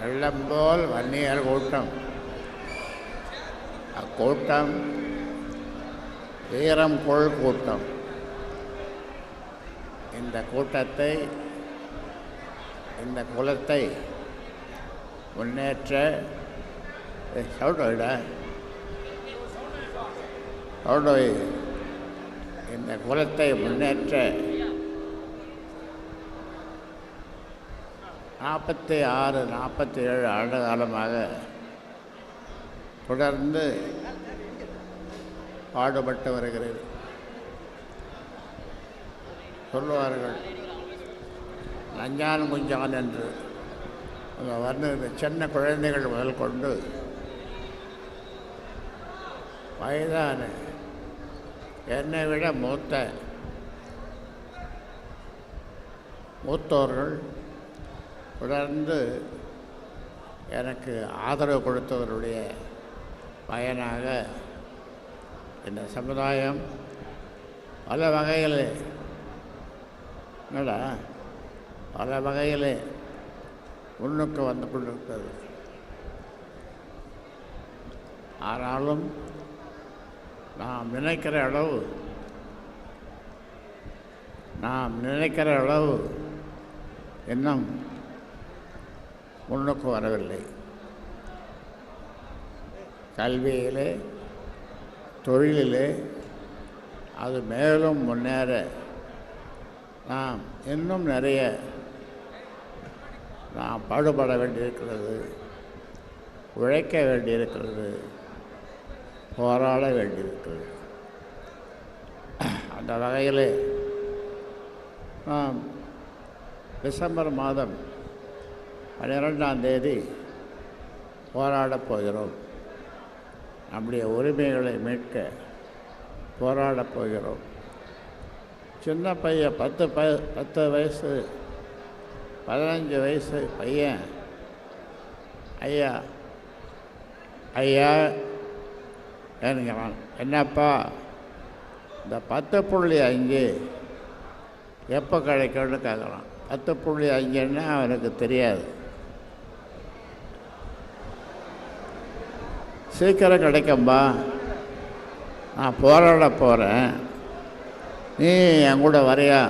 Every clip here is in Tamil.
வெள்ளம்போல் வன்னியர் கூட்டம். அக்கூட்டம் வீரம் கொள் கூட்டம். இந்த கூட்டத்தை, இந்த குலத்தை முன்னேற்ற இந்த குலத்தை முன்னேற்ற 46-47 ஆண்டு காலமாக தொடர்ந்து பாடுபட்டு வருகிறது. சொல்லுவார்கள் நஞ்சான் குஞ்சான் என்று. அங்கே வந்து இந்த சின்ன குழந்தைகள் முதல் கொண்டு வயதான என்னை விட மூத்தோர்கள் தொடர்ந்து எனக்கு ஆதரவு கொடுத்தவருடைய பயனாக இந்த சமுதாயம் பல வகையில் முன்னுக்கு வந்து கொண்டிருக்கிறது. ஆனாலும் நாம் நினைக்கிற அளவு இன்னும் முன்னுக்கு வரவில்லை. கல்வியிலே, தொழிலிலே அது மேலும் முன்னேற நாம் இன்னும் நிறைய நாம் பாடுபட வேண்டியிருக்கிறது, உழைக்க வேண்டியிருக்கிறது, போராட வேண்டியிருக்கிறது. அந்த வகையில் நாம் டிசம்பர் மாதம் 12ஆம் தேதி போராடப் போகிறோம். நம்முடைய உரிமைகளை மீட்க போராடப் போகிறோம். சின்ன பையன் 10 வயசு 15 வயசு பையன் ஐயா என்கிறான். என்னப்பா இந்த 10.5 எப்போ கிடைக்கும்னு கேட்குறான். 10.5ன்னா அவனுக்கு தெரியாது. சீக்கிரம் கிடைக்கும்பா, நான் போராட போகிறேன், நீ என் கூட வரையா?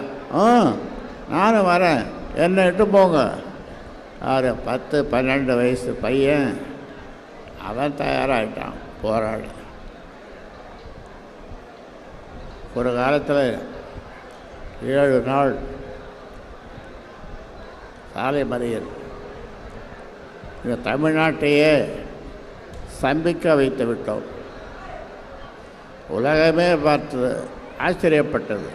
நானும் வரேன், என்னை இட்டு போங்க. 10-12 வயசு பையன் அவன் தயாராகிட்டான் போராட. ஒரு காலத்தில் 7 நாள் சாலை மறியல் இந்த தமிழ்நாட்டையே ஸ்தம்பிக்க வைத்து விட்டோம். உலகமே பார்த்து ஆச்சரியப்பட்டது.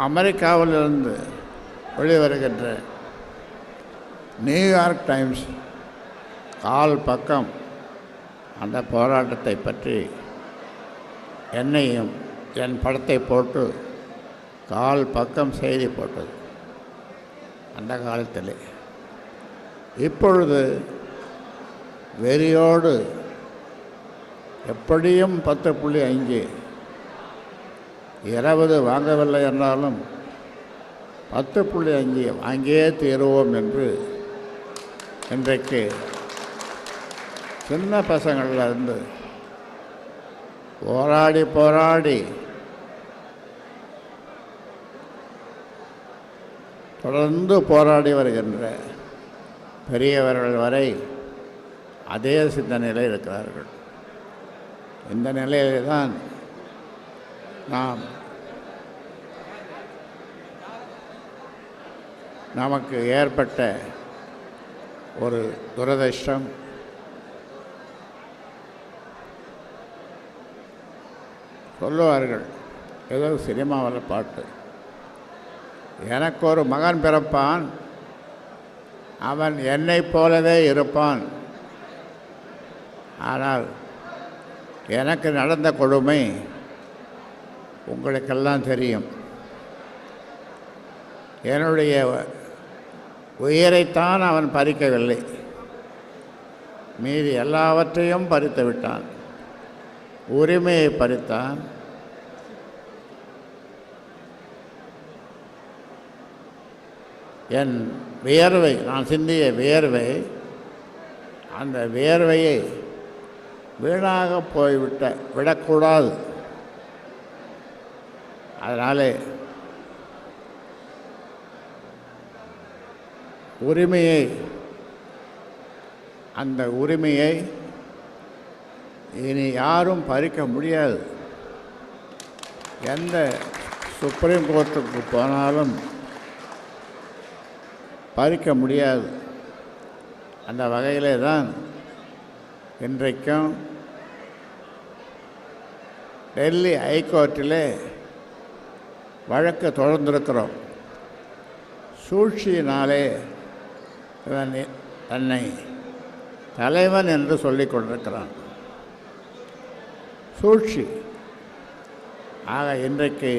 அமெரிக்காவிலிருந்து வெளிவருகின்ற நியூயார்க் டைம்ஸ் கால் பக்கம் அந்த போராட்டத்தை பற்றி என்னையும் என் படத்தை போட்டு கால் பக்கம் செய்தி போட்டது அந்த காலத்தில். இப்பொழுது வெறியோடு எப்படியும் 10.5 20 வாங்கவில்லை என்றாலும் 10.5 வாங்கியே தீருவோம் என்று இன்றைக்கு சின்ன பசங்களிலிருந்து போராடி தொடர்ந்து போராடி வருகின்ற பெரியவர்கள் வரை அதே சிந்தனையில் இருக்கிறார்கள். இந்த நிலையிலே தான் நமக்கு ஏற்பட்ட ஒரு துரதிர்ஷ்டம். சொல்லுவார்கள் ஏதோ சினிமாவில் பாட்டு, எனக்கு ஒரு மகன் பிறப்பான், அவன் என்னைப் போலவே இருப்பான். ஆனால் எனக்கு நடந்த கொடுமை உங்களுக்கெல்லாம் தெரியும். என்னுடைய உயிரைத்தான் அவன் பறிக்கவில்லை, மீதி எல்லாவற்றையும் பறித்து விட்டான். உரிமையை பறித்தான், என் வியர்வை, நான் சிந்திய வியர்வை, அந்த வியர்வையை வீணாக விடக்கூடாது. அதனாலே அந்த உரிமையை இனி யாரும் பறிக்க முடியாது. எந்த சுப்ரீம் கோர்ட்டுக்கு போனாலும் பறிக்க முடியாது. அந்த வகையிலே தான் இன்றைக்கும் டெல்லி ஹைகோர்ட்டிலே வழக்கு தொடர்ந்திருக்கிறோம். சூழ்ச்சியினாலே இவன் தன்னை தலைவன் என்று சொல்லிக் கொண்டிருக்கிறான். சூழ்ச்சி. ஆக இன்றைக்கு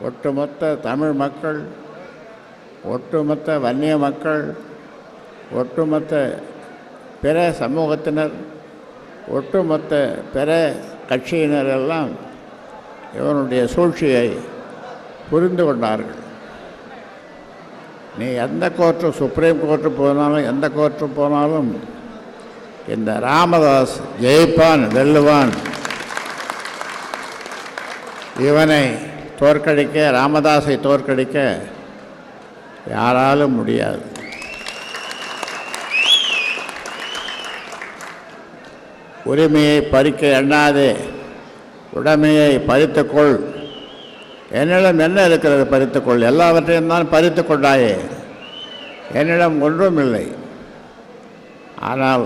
ஒட்டுமொத்த தமிழ் மக்கள், ஒட்டுமொத்த வன்னிய மக்கள், ஒட்டுமொத்த பிற சமூகத்தினர், ஒட்டுமொத்த பிற கட்சியினர் எல்லாம் இவனுடைய சூழ்ச்சியை புரிந்து கொண்டார்கள். நீ எந்த கோர்ட்டு, சுப்ரீம் கோர்ட்டு போனாலும், எந்த கோர்ட்டு போனாலும் இந்த ராமதாஸ் ஜெயிப்பான், வெல்லுவான். இவனை தோற்கடிக்க, ராமதாஸை தோற்கடிக்க யாராலும் முடியாது. உரிமையை பறிக்க எண்ணாதே, உடைமையை பறித்துக்கொள். என்னிடம் என்ன இருக்கிறது பறித்துக்கொள்? எல்லாவற்றையும் தான் பறித்து கொண்டாயே, என்னிடம் ஒன்றும் இல்லை. ஆனால்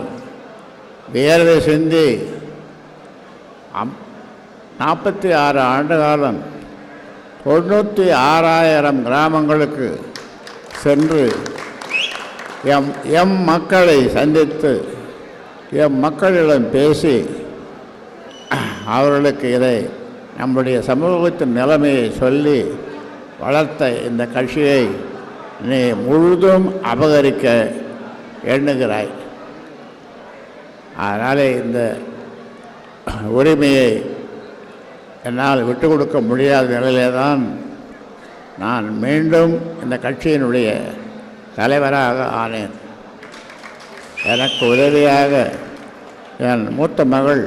வியர்வை சிந்தி 46 ஆண்டு காலம் 96,000 கிராமங்களுக்கு சென்று எம் மக்களை சந்தித்து எம் மக்களிடம் பேசி அவர்களுக்கு இதை நம்முடைய சமூகத்தின் நிலைமையை சொல்லி வளர்த்த இந்த கட்சியை நீ முழுதும் அபகரிக்க எண்ணுகிறாய். அதனால் இந்த உரிமையை என்னால் விட்டு கொடுக்க முடியாத நிலையிலே தான் நான் மீண்டும் இந்த கட்சியினுடைய தலைவராக ஆனேன். எனக்கு உதவியாக என் மூத்த மகள்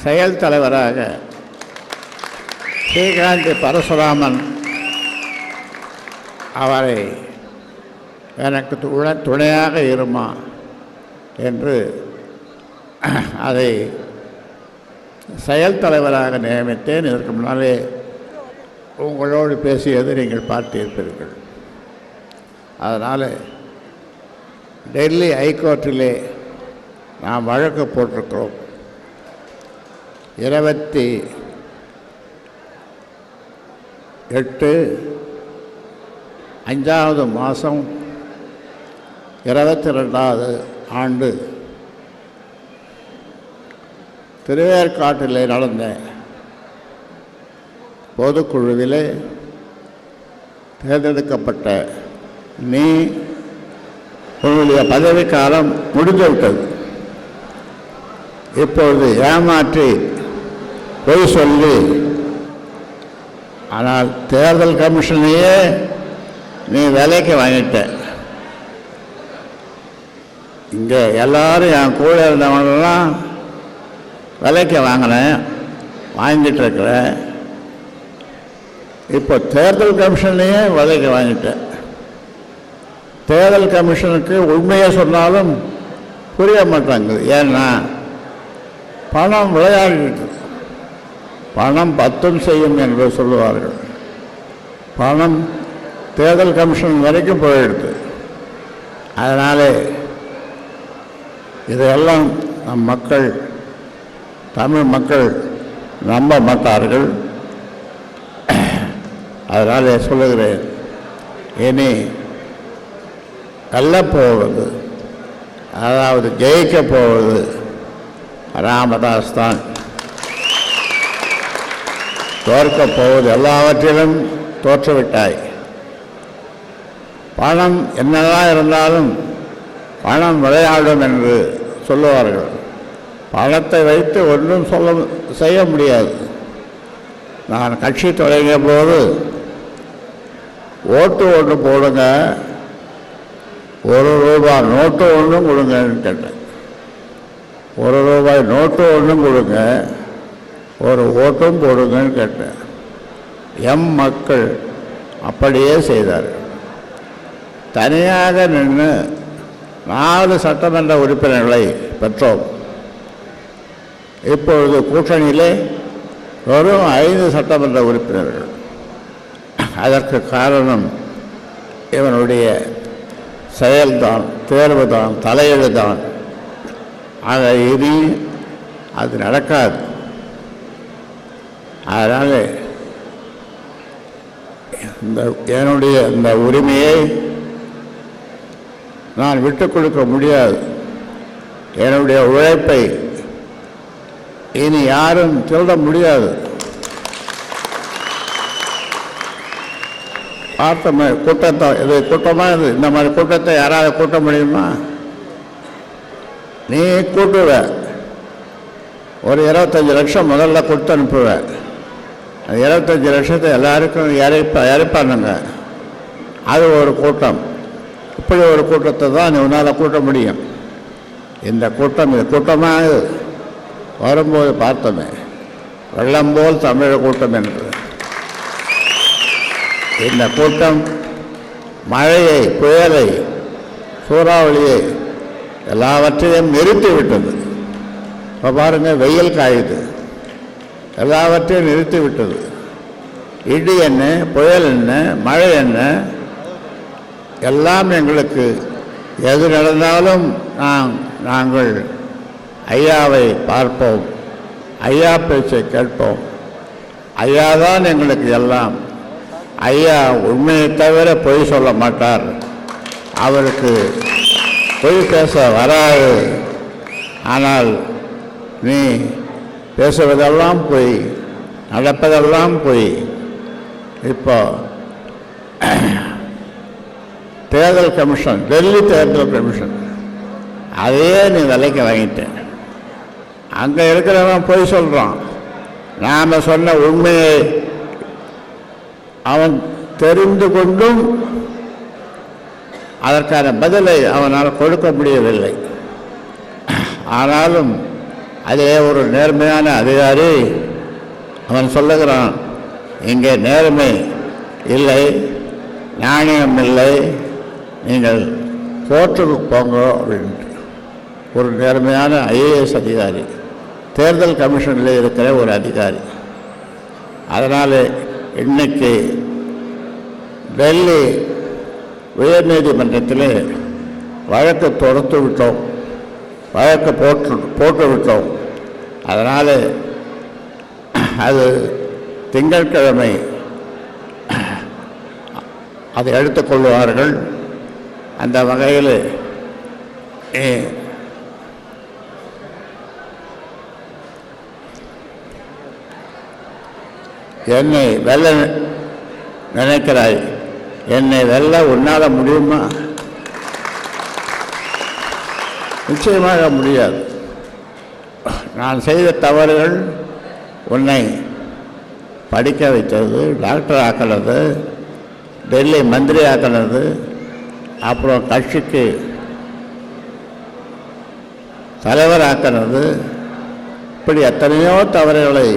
செயல் தலைவராக ஸ்ரீகாந்தி பரசுராமன் அவரை எனக்கு துணையாக இருமா என்று அதை செயல் தலைவராக நியமித்தேன். இதற்கு முன்னாலே உங்களோடு பேசியது நீங்கள் பார்த்திருப்பீர்கள். அதனால் டெல்லி ஹைகோர்ட்டிலே நாம் வழக்கு போட்டிருக்கிறோம். 28/5 மாதம் 22வது ஆண்டு திருவேற்காட்டிலே நடந்த பொதுக்குழுவிலே தேர்ந்தெடுக்கப்பட்ட நீ உன்னுடைய பதவிக்காலம் முடிந்துவிட்டது. இப்பொழுது ஏமாற்றி பொய் சொல்லி, ஆனால் தேர்தல் கமிஷனையே நீ விலைக்கு வாங்கிட்ட. இங்கே எல்லாரும் என் கூட இருந்தவங்களெல்லாம் விலைக்கு வாங்கினேன், வாங்கிட்டு இருக்கிற. இப்போ தேர்தல் கமிஷனையே விலைக்கு வாங்கிட்டேன். தேர்தல் கமிஷனுக்கு உண்மையை சொன்னாலும் புரிய மாட்டாங்க. ஏன்னா பணம் விளையாடிட்டு, பணம் பத்தும் செய்யும் என்று சொல்லுவார்கள். பணம் தேர்தல் கமிஷன் வரைக்கும் போயிடுது. அதனாலே இதையெல்லாம் நம் மக்கள், தமிழ் மக்கள் நம்ப மாட்டார்கள். அதனாலே சொல்லுகிறேன், இனி வெல்லப்போவது, அதாவது ஜெயிக்க போவது ராமதாஸ் தான். தோற்கப் போவது எல்லாவற்றிலும் தோற்றுவிட்டாய். பணம் என்னதான் இருந்தாலும் பணம் விளையாடும் என்று சொல்லுவார்கள். பணத்தை வைத்து ஒன்றும் செய்ய முடியாது. நான் கட்சி தொடங்கிய போது ஓட்டு போடுங்க, ரூபாய் நோட்டு ஒன்றும் கொடுங்கன்னு கேட்டேன். ரூபாய் நோட்டு ஒன்றும் கொடுங்க, ஓட்டும் போடுங்கன்னு கேட்டேன். மக்கள் அப்படியே செய்தார்கள். தனியாக நின்று 4 சட்டமன்ற உறுப்பினர்களை பெற்றோம். இப்பொழுது கூட்டணியிலே வெறும் 5 சட்டமன்ற உறுப்பினர்கள். அதற்கு காரணம் இவனுடைய செயல்தான், தேர்வுதான், தலையீடுதான். ஆக இனி அது நடக்காது. அதனால் என்னுடைய இந்த உரிமையை நான் விட்டுக் கொடுக்க முடியாது. என்னுடைய உழைப்பை இனி யாரும் திருட முடியாது. பார்த்தோமே கூட்டத்தை, இது கூட்டமாக இது, இந்த மாதிரி கூட்டத்தை யாராவது கூட்ட முடியுமா? நீ கூட்டுவ, ஒரு 25 லட்சம் முதல்ல கொடுத்து அனுப்புவேன். அந்த 25 லட்சத்தை எல்லாருக்கும் இறைப்பானுங்க. அது ஒரு கூட்டம். இப்படி ஒரு கூட்டத்தை தான் உன்னால் கூட்ட முடியும். இந்த கூட்டம் இது கூட்டமாக வரும்போது பார்த்தோமே, வெள்ளம் போல் தமிழர் கூட்டம் என்று. இந்த கூட்டம் மழையை, புயலை, சூறாவளியை எல்லாவற்றையும் நிறுத்திவிட்டது. இப்போ பாருங்கள், வெயில் காயுது, எல்லாவற்றையும் நிறுத்திவிட்டது. இடி என்ன, புயல் என்ன, மழை என்ன, எல்லாம் எங்களுக்கு எது நடந்தாலும் நாங்கள் ஐயாவை பார்ப்போம், ஐயா பேச்சை கேட்போம். ஐயா தான் எங்களுக்கு எல்லாம். ஐயா உண்மையை தவிர பொய் சொல்ல மாட்டார். அவருக்கு பொய் பேச வராது. ஆனால் நீ பேசுவதெல்லாம் பொய், நடப்பதெல்லாம் பொய். இப்போ தேர்தல் கமிஷன், டெல்லி தேர்தல் கமிஷன், அதையே நீ விலைக்கு வாங்கிட்டேன். அங்கே இருக்கிறவன் பொய் சொல்கிறான். நாம் சொன்ன உண்மையை அவன் தெரிந்து கொண்டும் அதற்கான பதிலை அவனால் கொடுக்க முடியவில்லை. ஆனாலும் அதே ஒரு நேர்மையான அதிகாரி அவன் சொல்லுகிறான், இங்கே நேர்மை இல்லை, நாணயம் இல்லை, நீங்கள் கோர்ட்டுக்கு போங்க அப்படின்ட்டு. ஒரு நேர்மையான ஐஏஎஸ் அதிகாரி, தேர்தல் கமிஷனில் இருக்கிற ஒரு அதிகாரி. அதனால் இன்னைக்கு டெல்லி உயர்நீதிமன்றத்தில் வழக்கு தொடுத்து விட்டோம், வழக்கு போட்டு விட்டோம். அதனால் அது திங்கட்கிழமை அதை எடுத்துக்கொள்வார்கள். அந்த வகையில் என்னை வெல்ல நினைக்கிறாய், என்னை வெல்ல உன்னால் முடியுமா? நிச்சயமாக முடியாது. நான் செய்த தவறுகள் உன்னை படிக்க வைத்தது, டாக்டர் ஆக்கினது, டெல்லி மந்திரி ஆக்கினது, அப்புறம் கட்சிக்கு தலைவர் ஆக்கினது, இப்படி எத்தனையோ தவறுகளை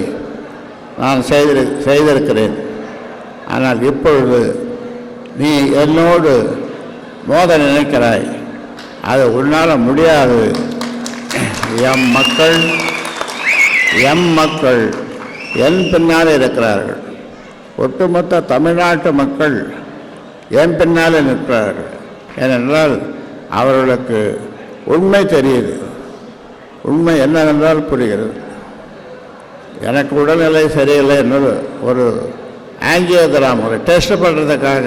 நான் செய்திருக்கிறேன். ஆனால் இப்பொழுது நீ என்னோடு மோத நினைக்கிறாய், அது உன்னால் முடியாது. எம் மக்கள் என் பின்னால் இருக்கிறார்கள். ஒட்டுமொத்த தமிழ்நாட்டு மக்கள் என் பின்னால் நிற்கிறார்கள். ஏனென்றால் அவர்களுக்கு உண்மை தெரியுது, உண்மை என்னவென்றால் புரிகிறது. எனக்கு உடல்நிலை சரியில்லை என்னது ஒரு ஆஞ்சியோகிராம், ஒரு டெஸ்ட் பண்ணுறதுக்காக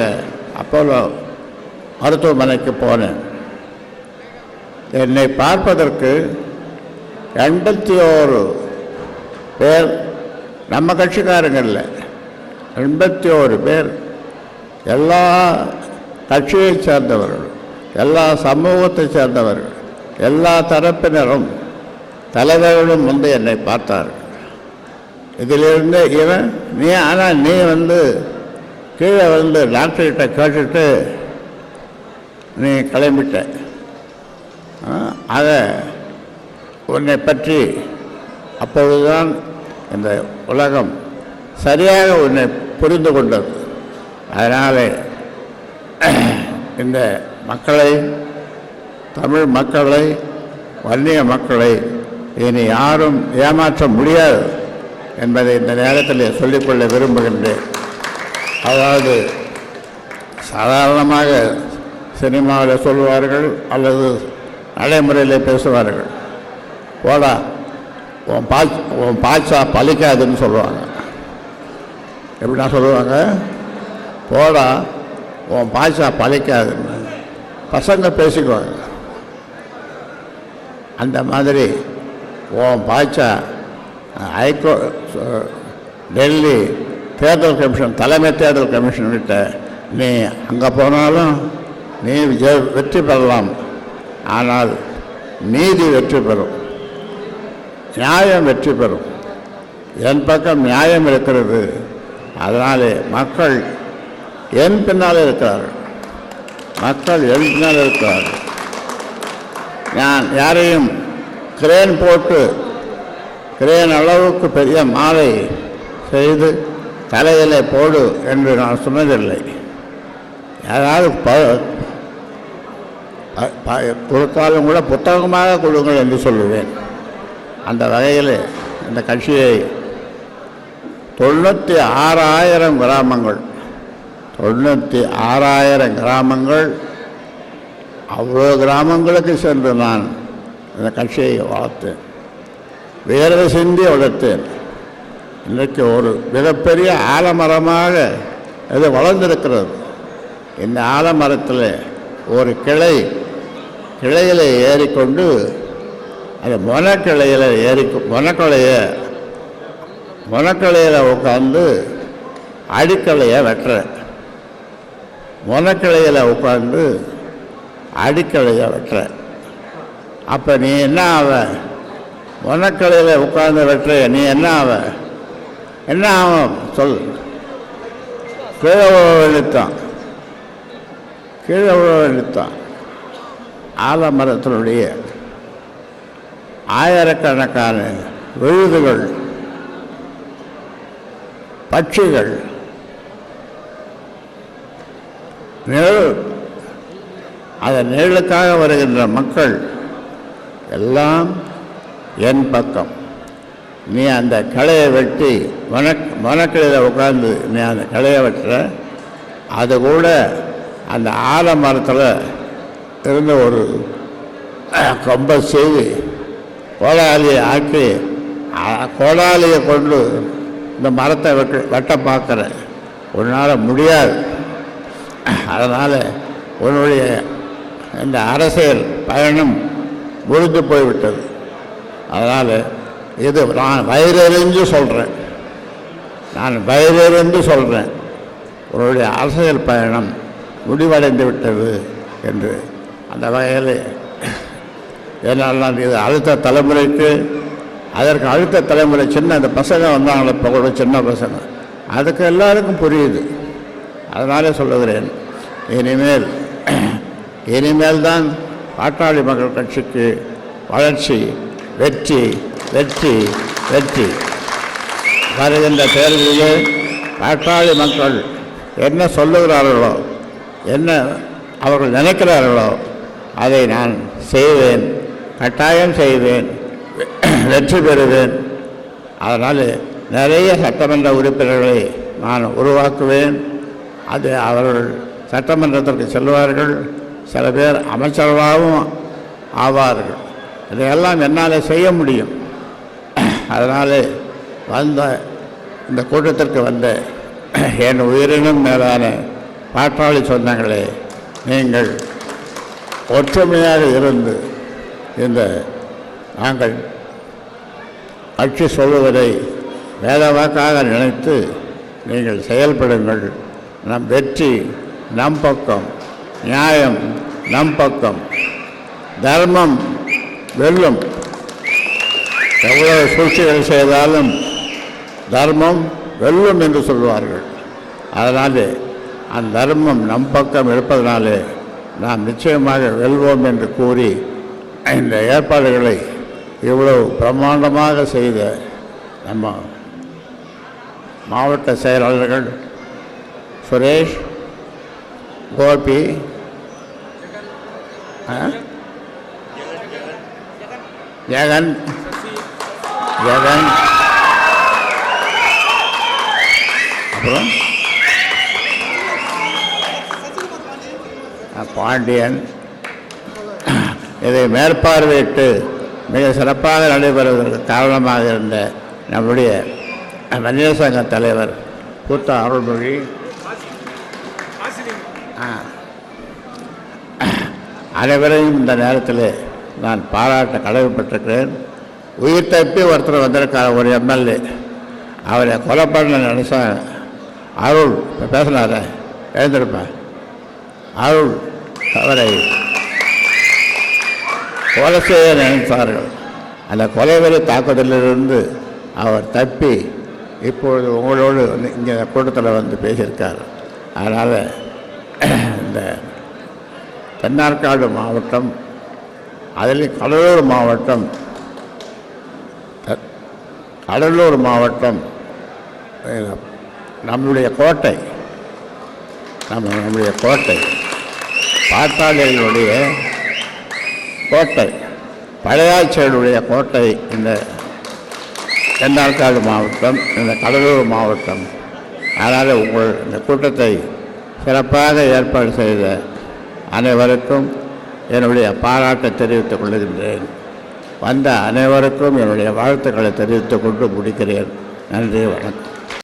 அப்போலோ மருத்துவமனைக்கு போனேன். என்னை பார்ப்பதற்கு 81 பேர், நம்ம கட்சிக்காரங்க இல்லை, 81 பேர், எல்லா கட்சியை சேர்ந்தவர்கள், எல்லா சமூகத்தை சேர்ந்தவர்கள், எல்லா தரப்பினரும், தலைவர்களும் வந்து என்னை பார்த்தார்கள். இதிலிருந்து இவன் நீ வந்து கீழே வந்து டாக்டர்கிட்ட கேட்டுட்டு நீ கிளம்பிட்ட. ஆக உன்னை பற்றி அப்பொழுதுதான் இந்த உலகம் சரியாக உன்னை புரிந்து கொண்டது. அதனால் இந்த மக்களை, தமிழ் மக்களை, வன்னிய மக்களை இனி யாரும் ஏமாற்ற முடியாது என்பதை இந்த நேரத்தில் சொல்லிக்கொள்ள விரும்புகின்றேன். அதாவது சாதாரணமாக சினிமாவில் சொல்லுவார்கள் அல்லது நடைமுறையில் பேசுவார்கள், போடா உன் பாய்ச்சா பலிக்காதுன்னு சொல்லுவாங்க. எப்படின்னா சொல்லுவாங்க, போடா உன் பாய்ச்சா பலிக்காதுன்னு பசங்க பேசிக்குவாங்க. அந்த மாதிரி உன் பாய்ச்சா டெல்லி தேர்தல் கமிஷன், தலைமை தேர்தல் கமிஷன்கிட்ட நீ அங்கே போனாலும் நீ வெற்றி பெறலாம், ஆனால் நீதி வெற்றி பெறும், நியாயம் வெற்றி பெறும். என் பக்கம் நியாயம் இருக்கிறது. அதனாலே மக்கள் என் பின்னால் இருக்கிறார்கள், மக்கள் என் பின்னால் இருக்கிறார்கள். நான் யாரையும் கிரேன் போட்டு கிரேன் அளவுக்கு பெரிய மாலை செய்து தலையிலே போடு என்று நான் சொன்னதில்லை. யாராவது கொடுத்தாலும் கூட புத்தகமாக கொடுங்கள் என்று சொல்லுவேன். அந்த வகையில் இந்த கட்சியை 96,000 கிராமங்கள், 96,000 கிராமங்கள், அவ்வளோ கிராமங்களுக்கு சென்று நான் இந்த கட்சியை வளர்த்தேன், வேர்வை சிந்தி வளர்த்தேன். இன்றைக்கு ஒரு மிகப்பெரிய ஆலமரமாக இது வளர்ந்திருக்கிறது. இந்த ஆலமரத்தில் ஒரு கிளையில் ஏறிக்கொண்டு அந்த மொனக்கிளையில் உட்காந்து அடிக்கலையை வெட்டுறேன். மொனக்கிளையில் உட்காந்து அடிக்கலையை வெட்டுறேன். அப்போ நீ என்ன ஆவ? மொனக்கிளையில் உட்காந்து வெட்டுற நீ என்ன ஆவ? என்ன ஆகும் சொல்? கீழே எழுத்தான், கீழே எழுத்தான். ஆலமரத்தினுடைய ஆயிரக்கணக்கான விழுதுகள், பட்சிகள், நிழல், அதன் நிழலுக்காக வருகின்ற மக்கள் எல்லாம் என் பக்கம். நீ அந்த கிளையை வெட்டி மனக்கிளையில் உட்கார்ந்து நீ அந்த கிளையை வெட்டுற, அது கூட அந்த ஆலமரத்தில் இருந்த ஒரு கொம்பை செய்து கோடாலியை ஆக்கி கோடாலியை கொண்டு இந்த மரத்தை வெட்ட பார்க்குற, உன்னால் முடியாது. அதனால் உன்னுடைய இந்த அரசியல் பயணம் முடிந்து போய்விட்டது. அதனால் இது நான் வயிறறிஞ்சு சொல்கிறேன், உன்னுடைய அரசியல் பயணம் முடிவடைந்து விட்டது என்று. அந்த வகையில் என்னால் இது அடுத்த தலைமுறைக்கு, அதற்கு அடுத்த தலைமுறை சின்ன அந்த பசங்க வந்தாங்களே இப்போ கூட, சின்ன பசங்க, அதுக்கு எல்லாருக்கும் புரியுது. அதனாலே சொல்லுகிறேன், இனிமேல் தான் பாட்டாளி மக்கள் கட்சிக்கு வளர்ச்சி, வெற்றி, வெற்றி, வெற்றி. வருகின்ற தேர்தலிலே பாட்டாளி மக்கள் என்ன சொல்லுகிறார்களோ, என்ன அவர்கள் நினைக்கிறார்களோ அதை நான் செய்வேன், கட்டாயம் செய்வேன், வெற்றி பெறுவேன். அதனால் நிறைய சட்டமன்ற உறுப்பினர்களை நான் உருவாக்குவேன். அது அவர்கள் சட்டமன்றத்திற்கு செல்வார்கள், சில பேர் அமைச்சர்களாகவும் ஆவார்கள். இதையெல்லாம் என்னால் செய்ய முடியும். அதனால் இந்த கூட்டத்திற்கு வந்த என் உயிரினும் மேலான பாட்டாளி சொந்தங்களே, நீங்கள் ஒற்றுமையாக இருந்து இந்த நாங்கள் கட்சி சொல்லுவதை வேதவாக்காக நினைத்து நீங்கள் செயல்படுங்கள். நம் வெற்றி நம் பக்கம், நியாயம் நம் பக்கம், தர்மம் வெல்லும். எவ்வளவு சூழ்ச்சிகள் செய்தாலும் தர்மம் வெல்லும் என்று சொல்வார்கள். அதனாலே அந்த தர்மம் நம் பக்கம் இருப்பதனாலே நாம் நிச்சயமாக வெல்வோம் என்று கூறி இந்த ஏற்பாடுகளை இவ்வளவு பிரம்மாண்டமாக செய்த நம்ம மாவட்ட செயலாளர்கள் சுரேஷ், கோபி, ஜெகன், அப்புறம் பாண்டியன், இதை மேற்பார்வையிட்டு மிக சிறப்பாக நடைபெறுவதற்கு காரணமாக இருந்த நம்முடைய வன்னியர் சங்க தலைவர் கூத்த அருள்மொழி, அனைவரையும் இந்த நேரத்தில் நான் பாராட்ட கடமைப்பட்டிருக்கிறேன். உயிர் தப்பி ஒருத்தர் வந்திருக்கார், ஒரு எம்எல்ஏ. அவரை கொலை பண்ண நினைச்சா அருள் பேசினார எழுந்திருப்பேன். அருள் அவரை கொலை செய்ய நினைத்தார்கள். அந்த கொலைவெறி தாக்குதலிலிருந்து அவர் தப்பி இப்பொழுது உங்களோடு இங்கே கூட்டத்தில் வந்து பேசியிருக்கார். அதனால் இந்த தென்னார்காடு மாவட்டம், அதில் கடலூர் மாவட்டம் நம்முடைய கோட்டை, நம்முடைய கோட்டை, பாட்டாளிகளுடைய கோட்டை, பழையாச்சேரியுடைய கோட்டை இந்த தென்னார்காடு மாவட்டம், இந்த கடலூர் மாவட்டம். அதனால் உங்கள் இந்த கூட்டத்தை சிறப்பாக ஏற்பாடு செய்த அனைவருக்கும் என்னுடைய பாராட்டை தெரிவித்துக் கொள்கின்றேன். வந்த அனைவருக்கும் என்னுடைய வாழ்த்துக்களை தெரிவித்துக் கொண்டு முடிக்கிறேன். நன்றி, வணக்கம்.